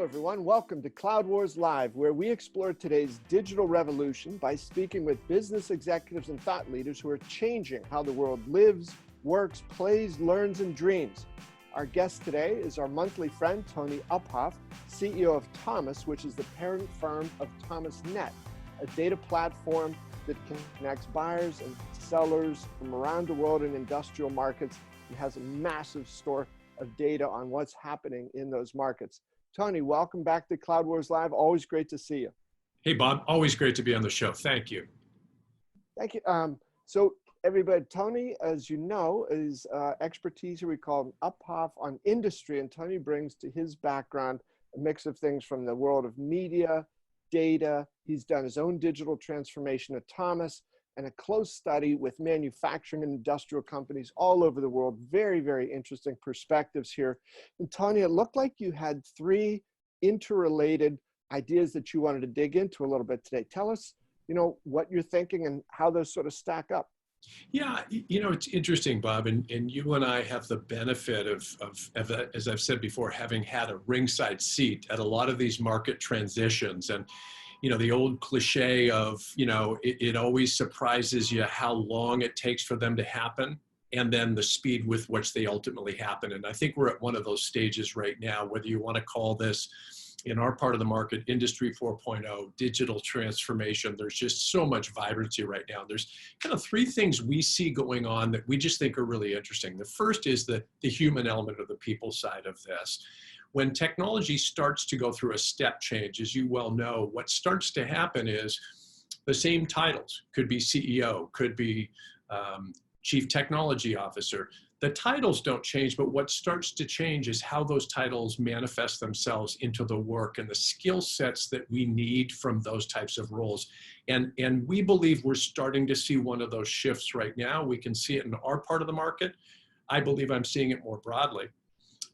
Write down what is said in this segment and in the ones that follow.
everyone. Welcome to Cloud Wars Live, where we explore today's digital revolution by speaking with business executives and thought leaders who are changing how the world lives, works, plays, learns, and dreams. Our guest today is our monthly friend, Tony Uphoff, CEO of Thomas, which is the parent firm of ThomasNet, a data platform that connects buyers and sellers from around the world in industrial markets. It has a massive store of data on what's happening in those markets. Tony, welcome back to Cloud Wars Live. Always great to see you. Hey, Bob. Always great to be on the show. Thank you. Thank you. So everybody, Tony, as you know, is expertise here. We call him Uphoff on industry, and Tony brings to his background a mix of things from the world of media, data. He's done his own digital transformation at Thomas, and a close study with manufacturing and industrial companies all over the world. Very, very interesting perspectives here. And Tony, it looked like you had three interrelated ideas that you wanted to dig into a little bit today. Tell us, what you're thinking and how those sort of stack up. Yeah, it's interesting, Bob, and you and I have the benefit of, as I've said before, having had a ringside seat at a lot of these market transitions. And the old cliche of, it always surprises you how long it takes for them to happen, and then the speed with which they ultimately happen. And I think we're at one of those stages right now, whether you want to call this, in our part of the market, Industry 4.0, digital transformation. There's just so much vibrancy right now. There's kind of three things we see going on that we just think are really interesting. The first is the human element of the people side of this. When technology starts to go through a step change, as you well know, what starts to happen is the same titles. Could be CEO, could be Chief Technology Officer. The titles don't change, but what starts to change is how those titles manifest themselves into the work and the skill sets that we need from those types of roles. And we believe we're starting to see one of those shifts right now. We can see it in our part of the market. I believe I'm seeing it more broadly.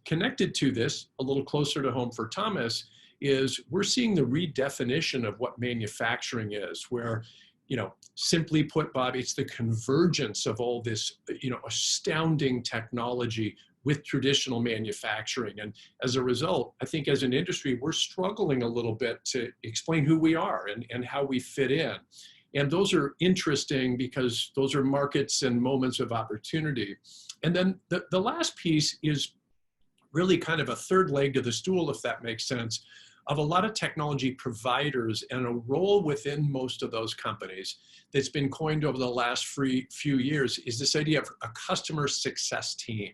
Connected to this, a little closer to home for Thomas, is we're seeing the redefinition of what manufacturing is, where, simply put, Bob, it's the convergence of all this, astounding technology with traditional manufacturing. And as a result, I think as an industry, we're struggling a little bit to explain who we are and how we fit in. And those are interesting because those are markets and moments of opportunity. And then the last piece is really kind of a third leg to the stool, if that makes sense, of a lot of technology providers and a role within most of those companies that's been coined over the last few years is this idea of a customer success team.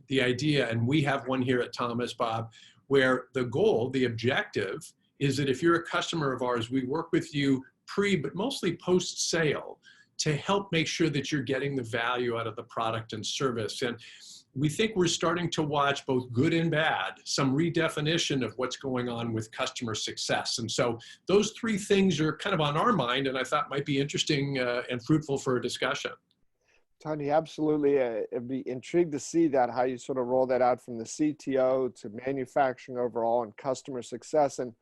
The idea, and we have one here at Thomas, Bob, where the goal, the objective, is that if you're a customer of ours, we work with you but mostly post-sale to help make sure that you're getting the value out of the product and service. And we think we're starting to watch, both good and bad, some redefinition of what's going on with customer success. And so those three things are kind of on our mind, and I thought might be interesting and fruitful for a discussion. Tony, absolutely. I'd be intrigued to see that, how you sort of roll that out from the CTO to manufacturing overall and customer success. And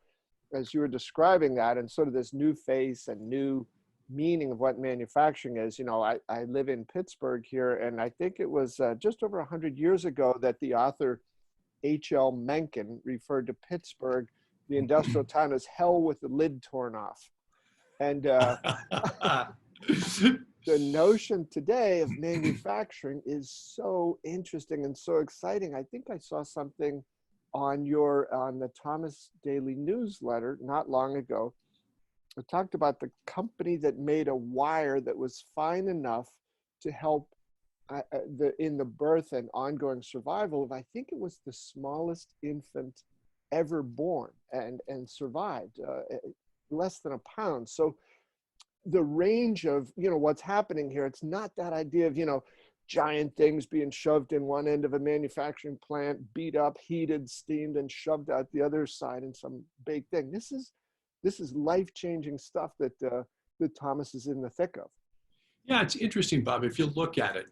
as you were describing that and sort of this new face and new meaning of what manufacturing is, I live in Pittsburgh here, and I think it was just over 100 years ago that the author H.L. Mencken referred to Pittsburgh, the industrial town, as hell with the lid torn off. And the notion today of manufacturing is so interesting and so exciting. I think I saw something on the Thomas Daily newsletter not long ago. I talked about the company that made a wire that was fine enough to help in the birth and ongoing survival of, I think it was the smallest infant ever born and survived, less than a pound. So the range of, what's happening here, it's not that idea of, giant things being shoved in one end of a manufacturing plant, beat up, heated, steamed, and shoved out the other side in some big thing. This is life-changing stuff that Thomas is in the thick of. Yeah, it's interesting, Bob. If you look at it,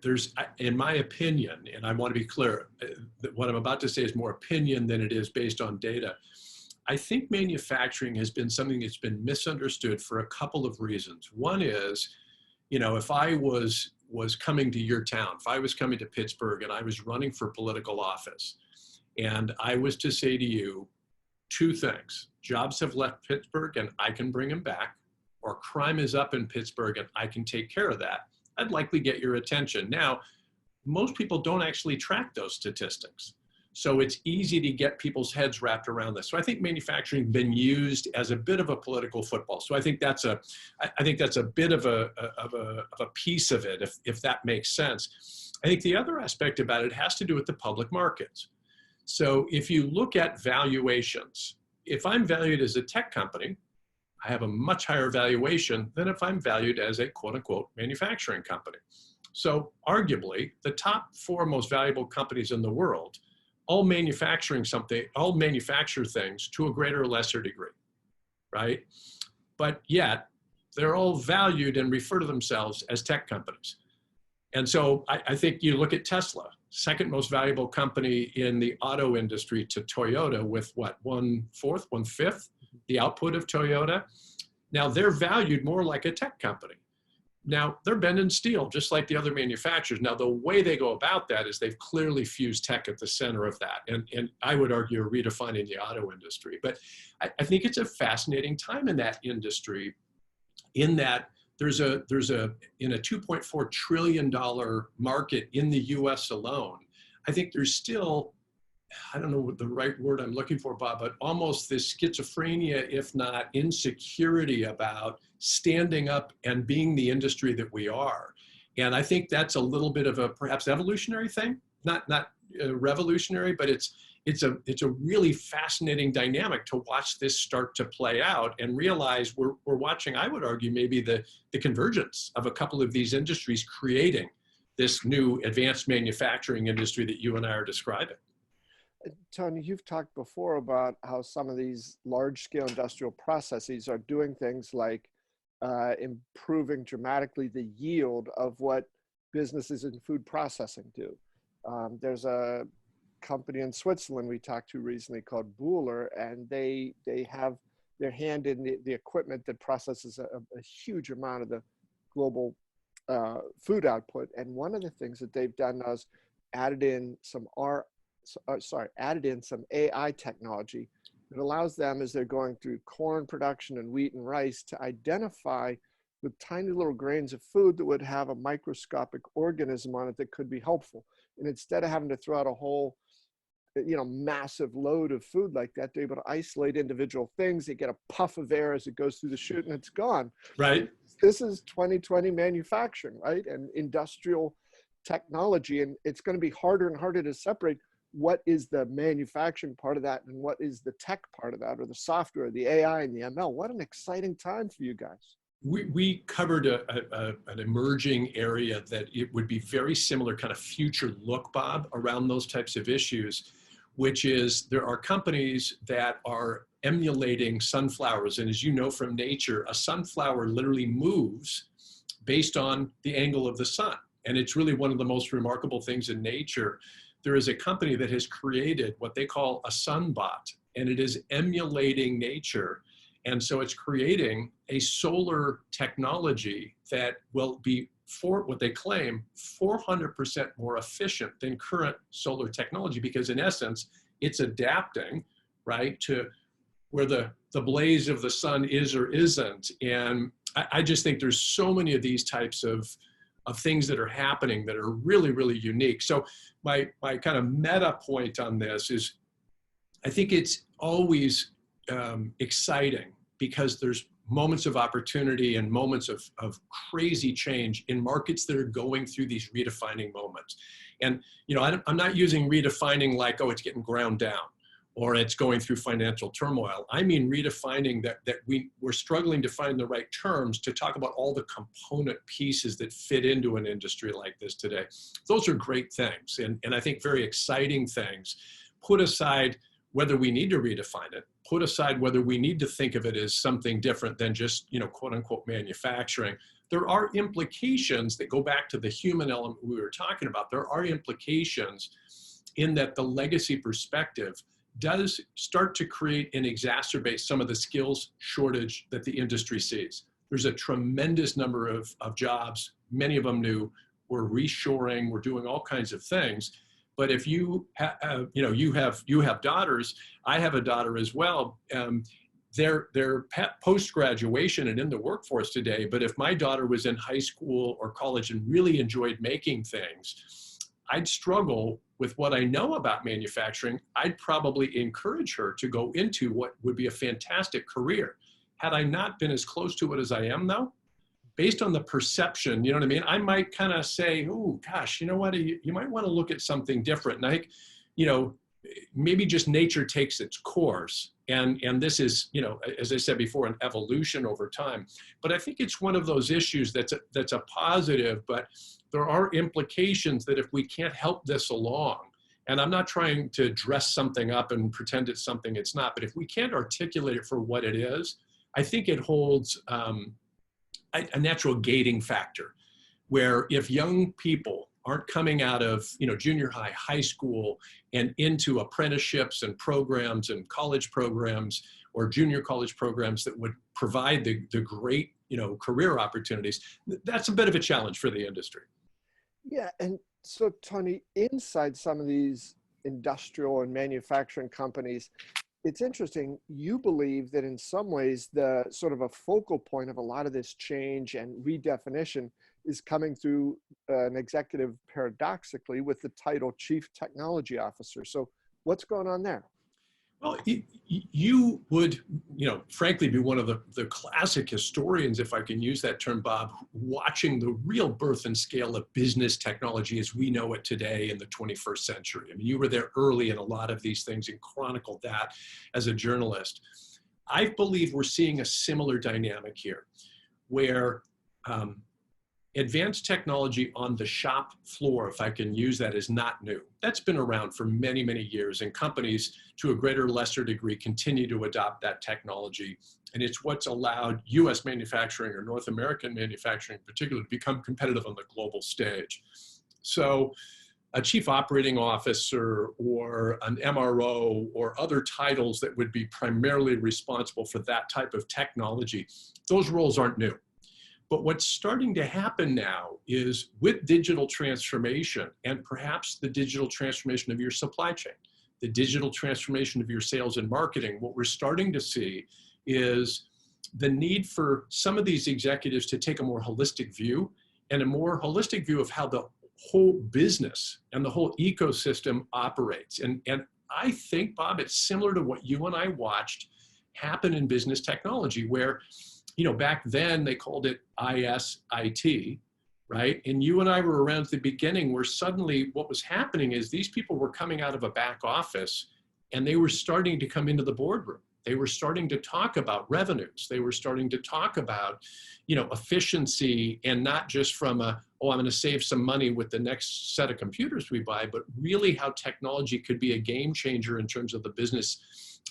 there's, in my opinion, and I want to be clear, that what I'm about to say is more opinion than it is based on data. I think manufacturing has been something that's been misunderstood for a couple of reasons. One is, if I was coming to your town, if I was coming to Pittsburgh and I was running for political office, and I was to say to you two things: jobs have left Pittsburgh and I can bring them back, or crime is up in Pittsburgh and I can take care of that, I'd likely get your attention. Now, most people don't actually track those statistics. So it's easy to get people's heads wrapped around this. So I think manufacturing has been used as a bit of a political football. So I think that's a bit of a piece of it, if that makes sense. I think the other aspect about it has to do with the public markets. So if you look at valuations, if I'm valued as a tech company, I have a much higher valuation than if I'm valued as a quote unquote manufacturing company. So arguably, the top 4 most valuable companies in the world all manufacture things to a greater or lesser degree, right? But yet, they're all valued and refer to themselves as tech companies. And so I think you look at Tesla, second most valuable company in the auto industry to Toyota, with what, 1/4, 1/5 the output of Toyota. Now they're valued more like a tech company. Now they're bending steel just like the other manufacturers. Now the way they go about that is they've clearly fused tech at the center of that. And I would argue redefining the auto industry. But I think it's a fascinating time in that industry, in that there's a in a $2.4 trillion market in the US alone. I think there's still, I don't know what the right word I'm looking for, Bob, but almost this schizophrenia, if not insecurity, about standing up and being the industry that we are. And I think that's a little bit of a perhaps evolutionary thing, not revolutionary, but it's a really fascinating dynamic to watch this start to play out and realize we're watching, I would argue, maybe the convergence of a couple of these industries creating this new advanced manufacturing industry that you and I are describing. Tony, you've talked before about how some of these large-scale industrial processes are doing things like improving dramatically the yield of what businesses in food processing do. There's a company in Switzerland we talked to recently called Buhler, and they have their hand in the equipment that processes a huge amount of the global food output. And one of the things that they've done is added in some AI technology that allows them, as they're going through corn production and wheat and rice, to identify with tiny little grains of food that would have a microscopic organism on it that could be helpful. And instead of having to throw out a whole, massive load of food like that, they're able to isolate individual things. They get a puff of air as it goes through the chute and it's gone. Right. This is 2020 manufacturing, right? And industrial technology. And it's going to be harder and harder to separate what is the manufacturing part of that and what is the tech part of that, or the software, the AI and the ML. What an exciting time for you guys. We covered an emerging area that it would be very similar kind of future look, Bob, around those types of issues, which is there are companies that are emulating sunflowers. And as you know from nature, a sunflower literally moves based on the angle of the sun. And it's really one of the most remarkable things in nature. There is a company that has created what they call a sunbot, and it is emulating nature. And so it's creating a solar technology that will be, for what they claim, 400% more efficient than current solar technology, because in essence, it's adapting, right, to where the blaze of the sun is or isn't. And I just think there's so many of these types of things that are happening that are really, really unique. So my kind of meta point on this is, I think it's always exciting because there's moments of opportunity and moments of crazy change in markets that are going through these redefining moments. And, I'm not using redefining like, oh, it's getting ground down or it's going through financial turmoil. I mean redefining that we're struggling to find the right terms to talk about all the component pieces that fit into an industry like this today. Those are great things, and I think very exciting things. Put aside whether we need to redefine it, put aside whether we need to think of it as something different than just, quote unquote manufacturing. There are implications that go back to the human element we were talking about. There are implications in that the legacy perspective does start to create and exacerbate some of the skills shortage that the industry sees. There's a tremendous number of jobs, many of them new. We're reshoring, we're doing all kinds of things. But if you have daughters, I have a daughter as well. They're post graduation and in the workforce today. But if my daughter was in high school or college and really enjoyed making things, I'd struggle with what I know about manufacturing. I'd probably encourage her to go into what would be a fantastic career. Had I not been as close to it as I am though, based on the perception, you know what I mean? I might kind of say, oh gosh, you know what? You might want to look at something different. And maybe just nature takes its course. And this is, as I said before, an evolution over time. But I think it's one of those issues that's a positive, but there are implications that if we can't help this along, and I'm not trying to dress something up and pretend it's something it's not, but if we can't articulate it for what it is, I think it holds a natural gating factor, where if young people aren't coming out of junior high, high school, and into apprenticeships and programs and college programs or junior college programs that would provide the great career opportunities, that's a bit of a challenge for the industry. Yeah, and so Tony, inside some of these industrial and manufacturing companies, it's interesting, you believe that in some ways the sort of a focal point of a lot of this change and redefinition is coming through an executive, paradoxically, with the title Chief Technology Officer. So what's going on there? Well, you would, frankly, be one of the classic historians, if I can use that term, Bob, watching the real birth and scale of business technology as we know it today in the 21st century. I mean, you were there early in a lot of these things and chronicled that as a journalist. I believe we're seeing a similar dynamic here, where advanced technology on the shop floor, if I can use that, is not new. That's been around for many, many years, and companies, to a greater or lesser degree, continue to adopt that technology. And it's what's allowed US manufacturing, or North American manufacturing in particular, to become competitive on the global stage. So a chief operating officer or an MRO or other titles that would be primarily responsible for that type of technology, those roles aren't new. But what's starting to happen now is, with digital transformation, and perhaps the digital transformation of your supply chain, the digital transformation of your sales and marketing, what we're starting to see is the need for some of these executives to take a more holistic view, and a more holistic view of how the whole business and the whole ecosystem operates. And I think, Bob, it's similar to what you and I watched happen in business technology, where back then they called it ISIT, right? And you and I were around at the beginning, where suddenly what was happening is these people were coming out of a back office and they were starting to come into the boardroom. They were starting to talk about revenues. They were starting to talk about, efficiency, and not just from I'm going to save some money with the next set of computers we buy, but really how technology could be a game changer in terms of the business,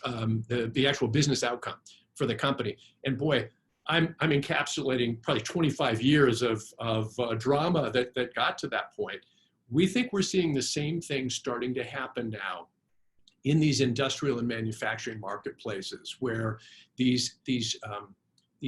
the actual business outcome for the company. And boy, I'm encapsulating probably 25 years of drama that got to that point. We think we're seeing the same thing starting to happen now in these industrial and manufacturing marketplaces, where these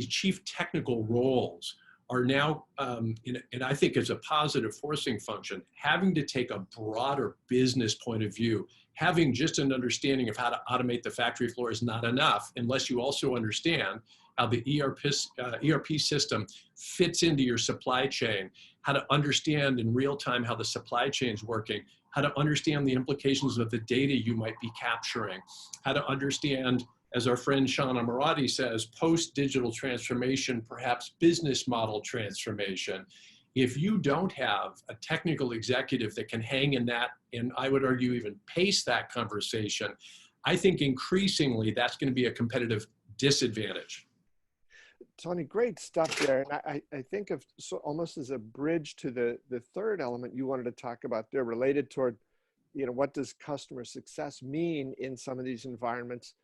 chief technical roles are now, and I think it's a positive forcing function, having to take a broader business point of view. Having just an understanding of how to automate the factory floor is not enough unless you also understand how the ERP system fits into your supply chain, how to understand in real time how the supply chain is working, how to understand the implications of the data you might be capturing, how to understand, as our friend Shana Maradi says, post-digital transformation, perhaps business model transformation. If you don't have a technical executive that can hang in that, and I would argue even pace that conversation, I think increasingly that's going to be a competitive disadvantage. Tony, great stuff there. And I think of almost as a bridge to the third element you wanted to talk about there, related toward, what does customer success mean in some of these environments?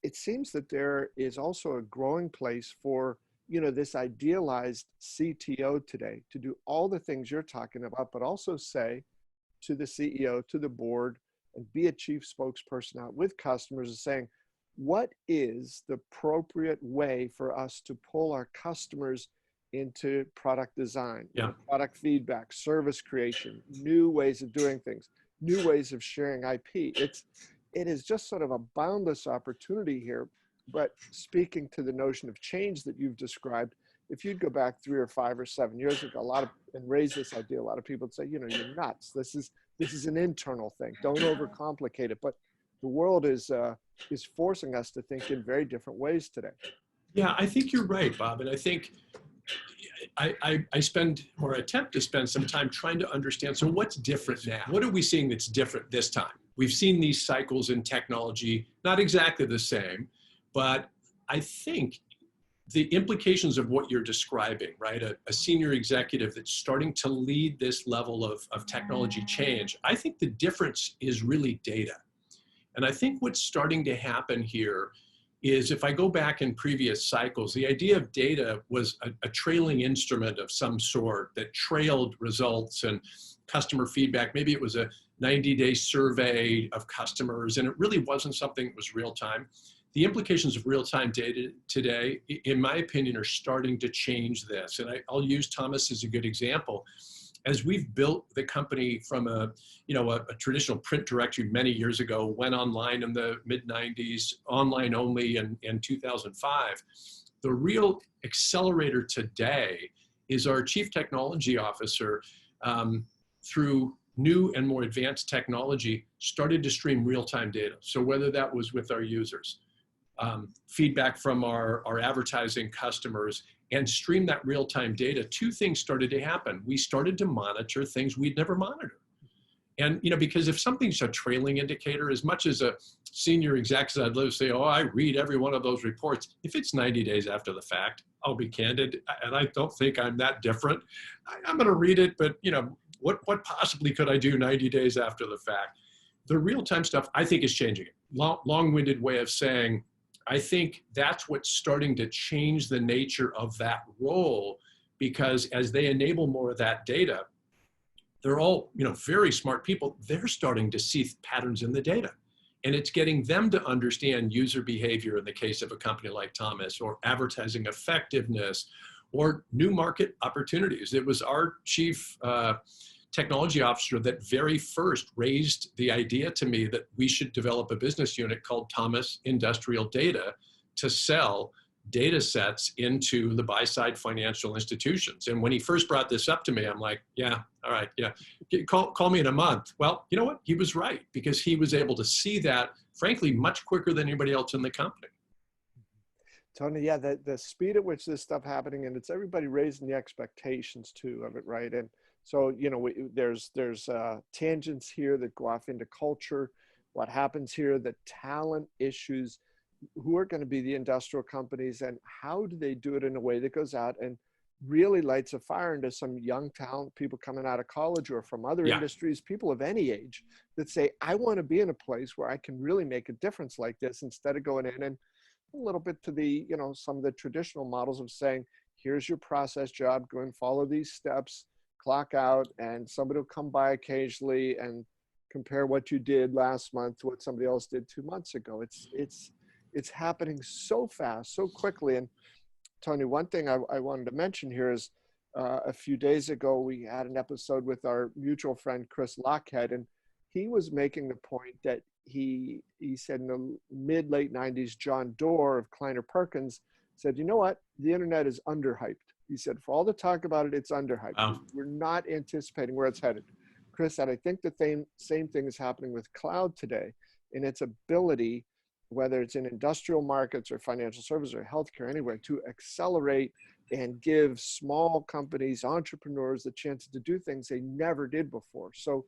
It seems that there is also a growing place for, this idealized CTO today to do all the things you're talking about, but also say to the CEO, to the board, and be a chief spokesperson out with customers, and saying, what is the appropriate way for us to pull our customers into product design, product feedback, service creation, new ways of doing things, new ways of sharing IP. It is just sort of a boundless opportunity here. But speaking to the notion of change that you've described, if you'd go back 3 or 5 or 7 years ago, and raise this idea, a lot of people would say, you're nuts. This is an internal thing. Don't overcomplicate it. But the world is forcing us to think in very different ways today. Yeah, I think you're right, Bob. And I think I spend, or attempt to spend, some time trying to understand, so what's different now? What are we seeing that's different this time? We've seen these cycles in technology, not exactly the same, but I think the implications of what you're describing, right? A senior executive that's starting to lead this level of technology change, I think the difference is really data. And I think what's starting to happen here is, if I go back in previous cycles, the idea of data was a trailing instrument of some sort that trailed results and customer feedback. Maybe it was a 90-day survey of customers, and it really wasn't something that was real time. The implications of real-time data today, in my opinion, are starting to change this. And I'll use Thomas as a good example. As we've built the company from a traditional print directory many years ago, went online in the mid-90s, online only in 2005, the real accelerator today is our chief technology officer, through new and more advanced technology, started to stream real-time data. So whether that was with our users, feedback from our advertising customers, and stream that real-time data, two things started to happen. We started to monitor things we'd never monitored. And, because if something's a trailing indicator, as much as a senior exec, I'd love to say, oh, I read every one of those reports. If it's 90 days after the fact, I'll be candid, and I don't think I'm that different. I'm going to read it, but, what possibly could I do 90 days after the fact? The real-time stuff, I think, is changing it. Long-winded way of saying, I think that's what's starting to change the nature of that role, because as they enable more of that data, they're all, very smart people. They're starting to see patterns in the data, and it's getting them to understand user behavior in the case of a company like Thomas, or advertising effectiveness, or new market opportunities. It was our chief technology officer that very first raised the idea to me that we should develop a business unit called Thomas Industrial Data to sell data sets into the buy-side financial institutions. And when he first brought this up to me, I'm like, yeah, all right, yeah, call me in a month. Well, you know what? He was right, because he was able to see that, frankly, much quicker than anybody else in the company. Tony, yeah, the speed at which this stuff happening, and it's everybody raising the expectations too of it, right? And so, there's tangents here that go off into culture. What happens here, the talent issues, who are going to be the industrial companies, and how do they do it in a way that goes out and really lights a fire into some young talent, people coming out of college or from other industries, people of any age, that say, I want to be in a place where I can really make a difference like this, instead of going in and a little bit to the, some of the traditional models of saying, here's your process job, go and follow these steps, clock out, and somebody will come by occasionally and compare what you did last month to what somebody else did 2 months ago. It's happening so fast, so quickly. And Tony, one thing I wanted to mention here is a few days ago, we had an episode with our mutual friend, Chris Lockhead, and he was making the point that he said in the mid-late 90s, John Doerr of Kleiner Perkins said, you know what, the internet is underhyped. He said, for all the talk about it, it's underhyped. Wow. We're not anticipating where it's headed. Chris said, I think the same thing is happening with cloud today, in its ability, whether it's in industrial markets or financial services or healthcare, anywhere, to accelerate and give small companies, entrepreneurs, the chance to do things they never did before. So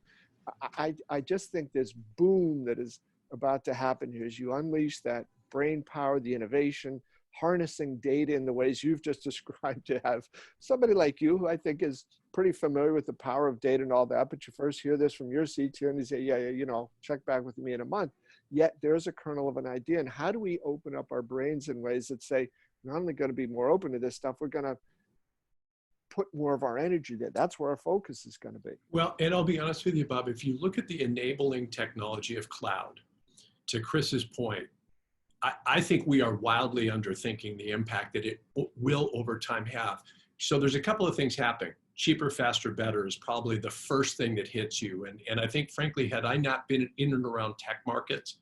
I just think this boom that is about to happen here, as you unleash that brain power, the innovation, harnessing data in the ways you've just described, to have somebody like you, who I think is pretty familiar with the power of data and all that, but you first hear this from your seat here and you say, yeah, check back with me in a month. Yet there's a kernel of an idea. And how do we open up our brains in ways that say, we're not only going to be more open to this stuff, we're going to put more of our energy there. That's where our focus is going to be. Well, and I'll be honest with you, Bob, if you look at the enabling technology of cloud, to Chris's point, I think we are wildly underthinking the impact that it will over time have. So there's a couple of things happening. cheaper, faster, better is probably the first thing that hits you. And I think, frankly, had I not been in and around tech markets,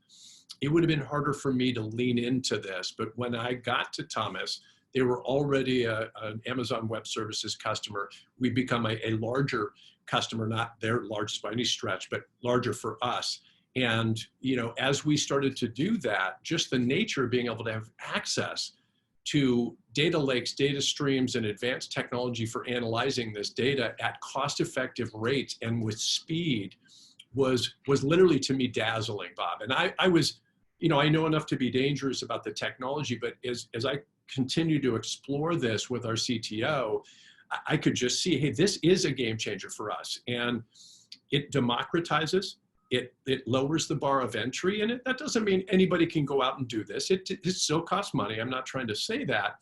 it would have been harder for me to lean into this. But when I got to Thomas, they were already an Amazon Web Services customer. We become a larger customer, not their largest by any stretch, but larger for us. And, you know, as we started to do that, just the nature of being able to have access to data lakes, data streams, and advanced technology for analyzing this data at cost-effective rates and with speed was literally, to me, dazzling, Bob. And I was, you know, I know enough to be dangerous about the technology, but as I continue to explore this with our CTO, I could just see, hey, this is a game changer for us. And it democratizes, it lowers the bar of entry, and that doesn't mean anybody can go out and do this. It still costs money. I'm not trying to say that.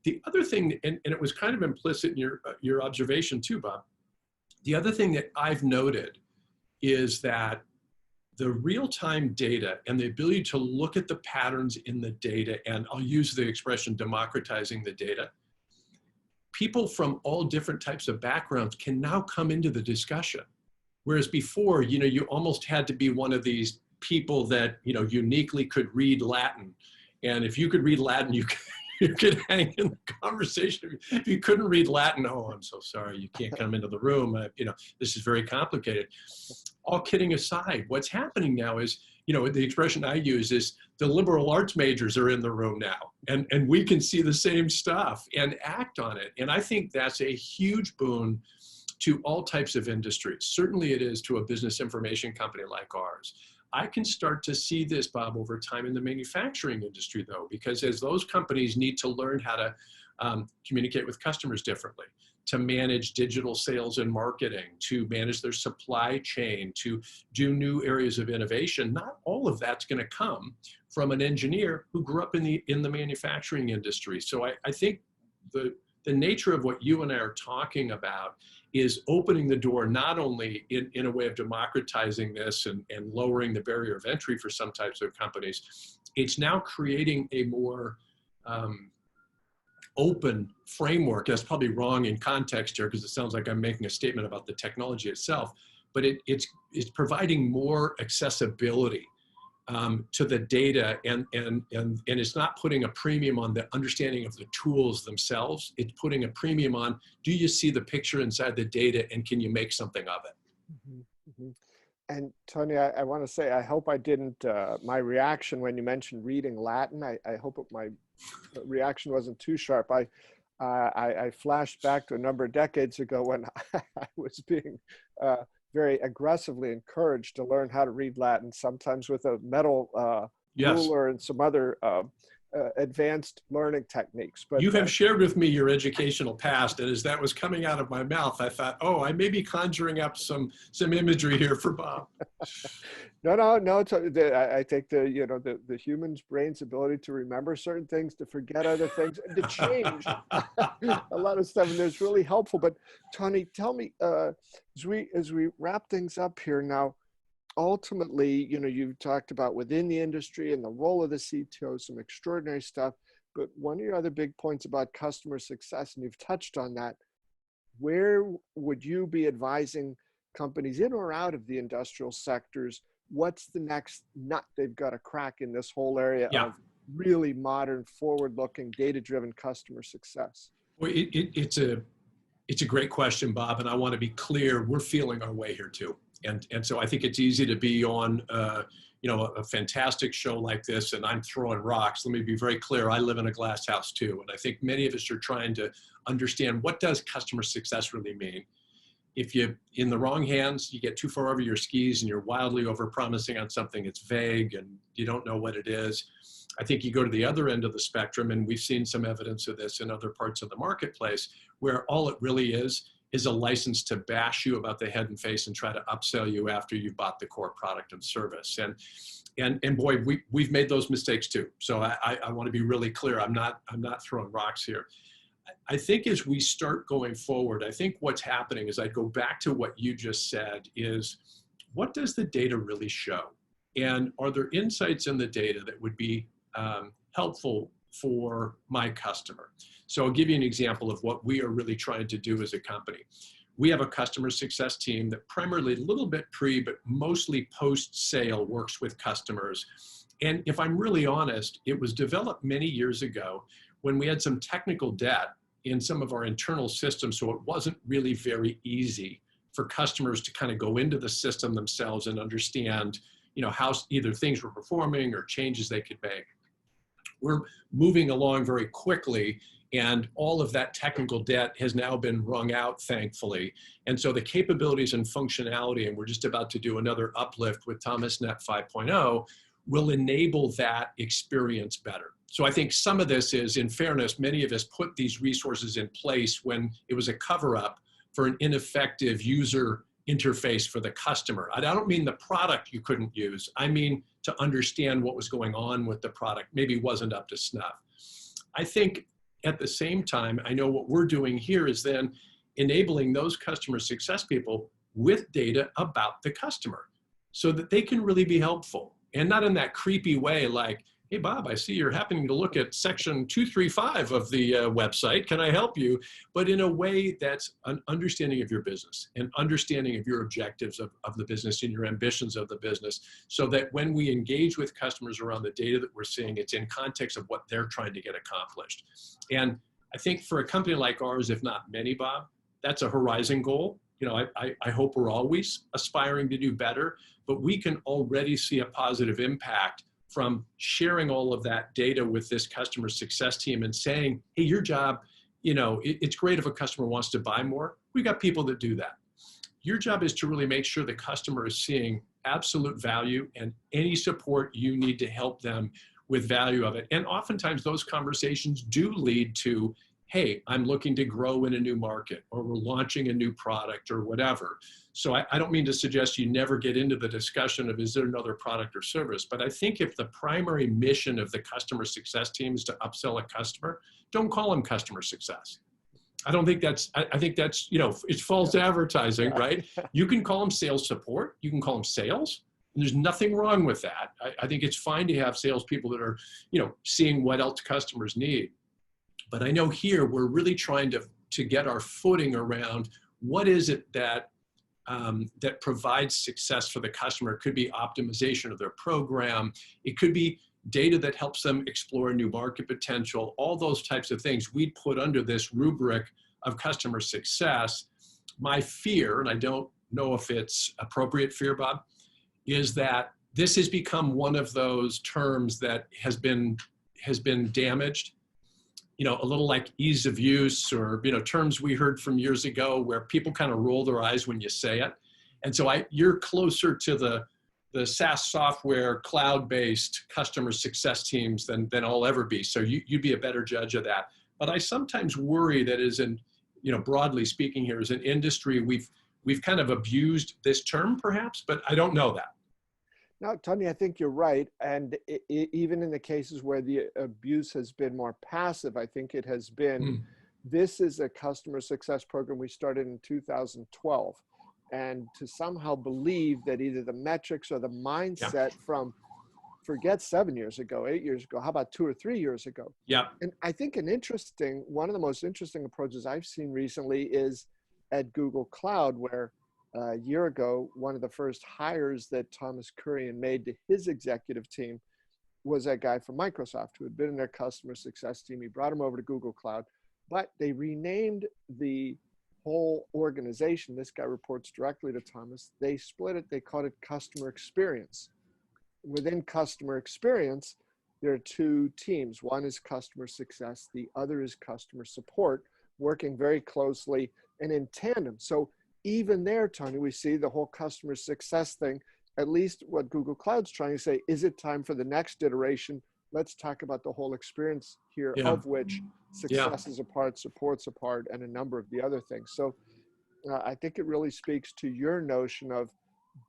The other thing, and it was kind of implicit in your observation too, Bob, the other thing that I've noted is that the real-time data and the ability to look at the patterns in the data, and I'll use the expression democratizing the data, people from all different types of backgrounds can now come into the discussion. Whereas before, you know, you almost had to be one of these people that, you know, uniquely could read Latin. And if you could read Latin, you could hang in the conversation. If you couldn't read Latin, oh, I'm so sorry, you can't come into the room. You know, this is very complicated. All kidding aside, what's happening now is, you know, the expression I use is the liberal arts majors are in the room now, and we can see the same stuff and act on it. And I think that's a huge boon to all types of industries. Certainly it is to a business information company like ours. I can start to see this, Bob, over time in the manufacturing industry, though, because as those companies need to learn how to communicate with customers differently, to manage digital sales and marketing, to manage their supply chain, to do new areas of innovation, not all of that's going to come from an engineer who grew up in the manufacturing industry. So I think the nature of what you and I are talking about is opening the door not only in a way of democratizing this and lowering the barrier of entry for some types of companies, it's now creating a more open framework. That's probably wrong in context here because it sounds like I'm making a statement about the technology itself, but it's providing more accessibility to the data, and it's not putting a premium on the understanding of the tools themselves. It's putting a premium on, do you see the picture inside the data and can you make something of it? Mm-hmm. Mm-hmm. And Tony, I want to say, I hope I didn't, my reaction when you mentioned reading Latin, I hope my reaction wasn't too sharp. I flashed back to a number of decades ago when I was being very aggressively encouraged to learn how to read Latin, sometimes with a metal ruler and some other advanced learning techniques. But you have shared with me your educational past, and as that was coming out of my mouth, I thought, oh, I may be conjuring up some imagery here for Bob. No. I think the human's brain's ability to remember certain things, to forget other things, and to change a lot of stuff, and it's really helpful. But Tony, tell me, as we wrap things up here now, ultimately, you know, you've talked about within the industry and the role of the CTO, some extraordinary stuff. But one of your other big points about customer success, and you've touched on that, where would you be advising companies in or out of the industrial sectors? What's the next nut they've got to crack in this whole area of really modern, forward-looking, data-driven customer success? Well, it's a great question, Bob, and I want to be clear, we're feeling our way here too. And so I think it's easy to be on a fantastic show like this and I'm throwing rocks. Let me be very clear, I live in a glass house too. And I think many of us are trying to understand, what does customer success really mean? If you're in the wrong hands, you get too far over your skis and you're wildly overpromising on something that's vague and you don't know what it is. I think you go to the other end of the spectrum, and we've seen some evidence of this in other parts of the marketplace, where all it really is a license to bash you about the head and face and try to upsell you after you've bought the core product and service. And boy, we've made those mistakes too. So I want to be really clear. I'm not throwing rocks here. I think as we start going forward, I think what's happening is, I go back to what you just said, is what does the data really show? And are there insights in the data that would be helpful for my customer? So I'll give you an example of what we are really trying to do as a company. We have a customer success team that primarily a little bit pre, but mostly post-sale works with customers. And if I'm really honest, it was developed many years ago when we had some technical debt in some of our internal systems, so it wasn't really very easy for customers to kind of go into the system themselves and understand, how either things were performing or changes they could make. We're moving along very quickly, and all of that technical debt has now been wrung out, thankfully. And so the capabilities and functionality, and we're just about to do another uplift with ThomasNet 5.0, will enable that experience better. So I think some of this is, in fairness, many of us put these resources in place when it was a cover-up for an ineffective user interface for the customer. I don't mean the product you couldn't use. I mean to understand what was going on with the product, maybe wasn't up to snuff. I think at the same time, I know what we're doing here is then enabling those customer success people with data about the customer so that they can really be helpful. And not in that creepy way like, hey, Bob, I see you're happening to look at section 235 of the website. Can I help you? But in a way that's an understanding of your business and understanding of your objectives of the business and your ambitions of the business, so that when we engage with customers around the data that we're seeing, it's in context of what they're trying to get accomplished. And I think for a company like ours, if not many, Bob, that's a horizon goal. I hope we're always aspiring to do better, but we can already see a positive impact from sharing all of that data with this customer success team and saying, hey, your job, it's great if a customer wants to buy more. We've got people that do that. Your job is to really make sure the customer is seeing absolute value and any support you need to help them with value of it. And oftentimes those conversations do lead to, hey, I'm looking to grow in a new market, or we're launching a new product or whatever. So I don't mean to suggest you never get into the discussion of is there another product or service, but I think if the primary mission of the customer success team is to upsell a customer, don't call them customer success. I think that's, it's false advertising, right? You can call them sales support, you can call them sales, and there's nothing wrong with that. I think it's fine to have salespeople that are, seeing what else customers need. But I know here we're really trying to get our footing around what is it that that provides success for the customer. It could be optimization of their program. It could be data that helps them explore new market potential. All those types of things we put under this rubric of customer success. My fear, and I don't know if it's appropriate fear, Bob, is that this has become one of those terms that has been damaged. A little like ease of use, or, terms we heard from years ago where people kind of roll their eyes when you say it. And so you're closer to the SaaS software, cloud-based customer success teams than I'll ever be. So you'd be a better judge of that. But I sometimes worry that broadly speaking here, as an industry, we've kind of abused this term perhaps, but I don't know that. No, Tony, I think you're right. And even in the cases where the abuse has been more passive, I think it has been, this is a customer success program we started in 2012. And to somehow believe that either the metrics or the mindset from, forget 7 years ago, 8 years ago, how about 2 or 3 years ago? Yeah. And I think one of the most interesting approaches I've seen recently is at Google Cloud, where a year ago, one of the first hires that Thomas Kurian made to his executive team was a guy from Microsoft who had been in their customer success team. He brought him over to Google Cloud, but they renamed the whole organization. This guy reports directly to Thomas. They split it. They called it customer experience. Within customer experience, there are two teams. One is customer success. The other is customer support, working very closely and in tandem. So even there, Tony, we see the whole customer success thing, at least what Google Cloud's trying to say, is it time for the next iteration? Let's talk about the whole experience here, of which success is a part, support's a part, and a number of the other things. So I think it really speaks to your notion of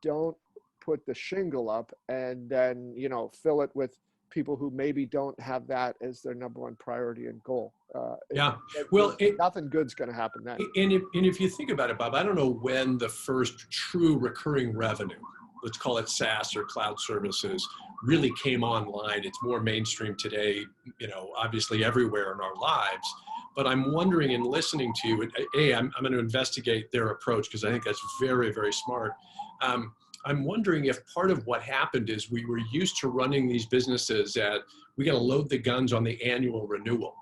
don't put the shingle up and then, fill it with people who maybe don't have that as their number one priority and goal. Nothing good's going to happen then. And if you think about it, Bob, I don't know when the first true recurring revenue, let's call it SaaS or cloud services, really came online. It's more mainstream today, obviously everywhere in our lives. But I'm wondering in listening to you, I'm going to investigate their approach because I think that's very, very smart. I'm wondering if part of what happened is we were used to running these businesses at, we got to load the guns on the annual renewal.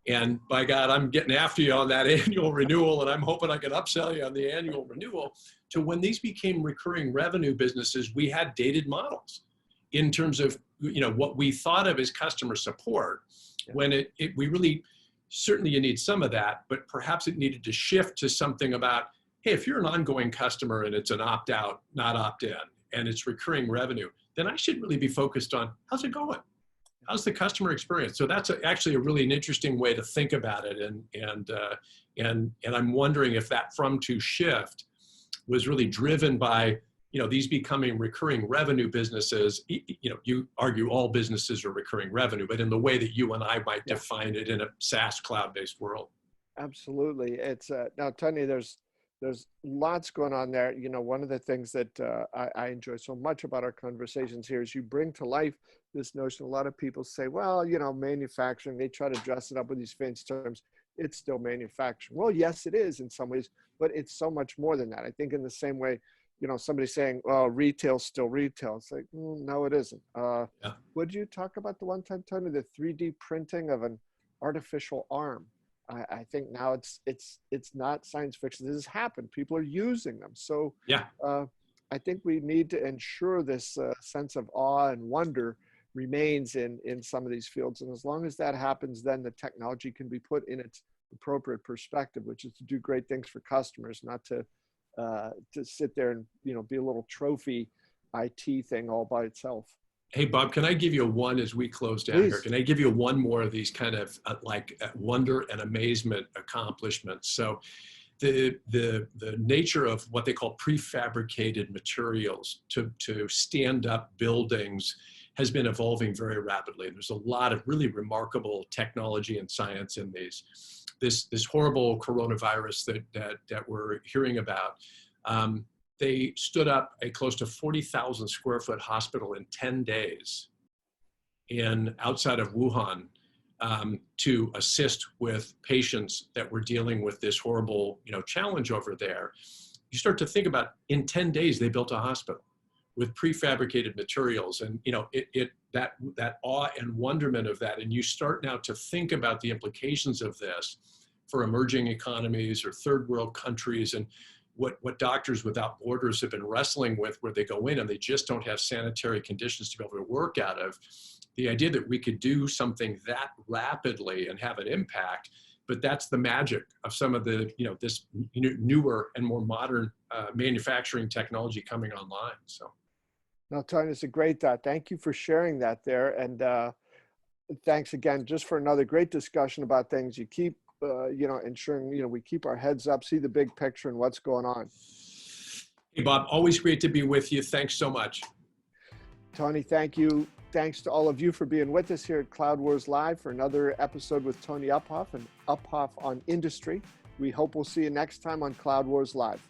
And by God, I'm getting after you on that annual renewal, and I'm hoping I can upsell you on the annual renewal. To when these became recurring revenue businesses, we had dated models in terms of, you know, what we thought of as customer support. When we really, certainly you need some of that, but perhaps it needed to shift to something about, hey, if you're an ongoing customer and it's an opt-out, not opt-in, and it's recurring revenue, then I should really be focused on how's it going? How's the customer experience? So that's actually a really an interesting way to think about it. And I'm wondering if that from to shift was really driven by, you know, these becoming recurring revenue businesses. You know, you argue all businesses are recurring revenue, but in the way that you and I might define it in a SaaS cloud-based world. Absolutely. It's now, Tony, there's lots going on there. You know, one of the things that I enjoy so much about our conversations here is you bring to life this notion. A lot of people say, well, you know, manufacturing, they try to dress it up with these fancy terms. It's still manufacturing. Well, yes, it is in some ways, but it's so much more than that. I think in the same way, you know, somebody saying, well, retail's still retail. It's like, no, it isn't. Would you talk about the one time, Tony, the 3D printing of an artificial arm? I think now it's not science fiction. This has happened. People are using them. So I think we need to ensure this sense of awe and wonder remains in some of these fields. And as long as that happens, then the technology can be put in its appropriate perspective, which is to do great things for customers, not to sit there and, you know, be a little trophy IT thing all by itself. Hey, Bob, can I give you one as we close down here? Can I give you one more of these kind of wonder and amazement accomplishments? So the nature of what they call prefabricated materials to stand up buildings has been evolving very rapidly. There's a lot of really remarkable technology and science in these. This horrible coronavirus that we're hearing about, they stood up a close to 40,000 square foot hospital in 10 days outside of Wuhan to assist with patients that were dealing with this horrible, you know, challenge over there. You start to think about, in 10 days, they built a hospital with prefabricated materials, and, you know, that awe and wonderment of that. And you start now to think about the implications of this for emerging economies or third world countries, and what Doctors Without Borders have been wrestling with, where they go in and they just don't have sanitary conditions to be able to work out of. The idea that we could do something that rapidly and have an impact, but that's the magic of some of the, you know, this newer and more modern manufacturing technology coming online. So. No, Tony, it's a great thought. Thank you for sharing that there. And thanks again, just for another great discussion about things. You keep you know, ensuring, you know, we keep our heads up, see the big picture and what's going on. Hey, Bob, always great to be with you. Thanks so much. Tony, thank you. Thanks to all of you for being with us here at Cloud Wars Live for another episode with Tony Uphoff and Uphoff on Industry. We hope we'll see you next time on Cloud Wars Live.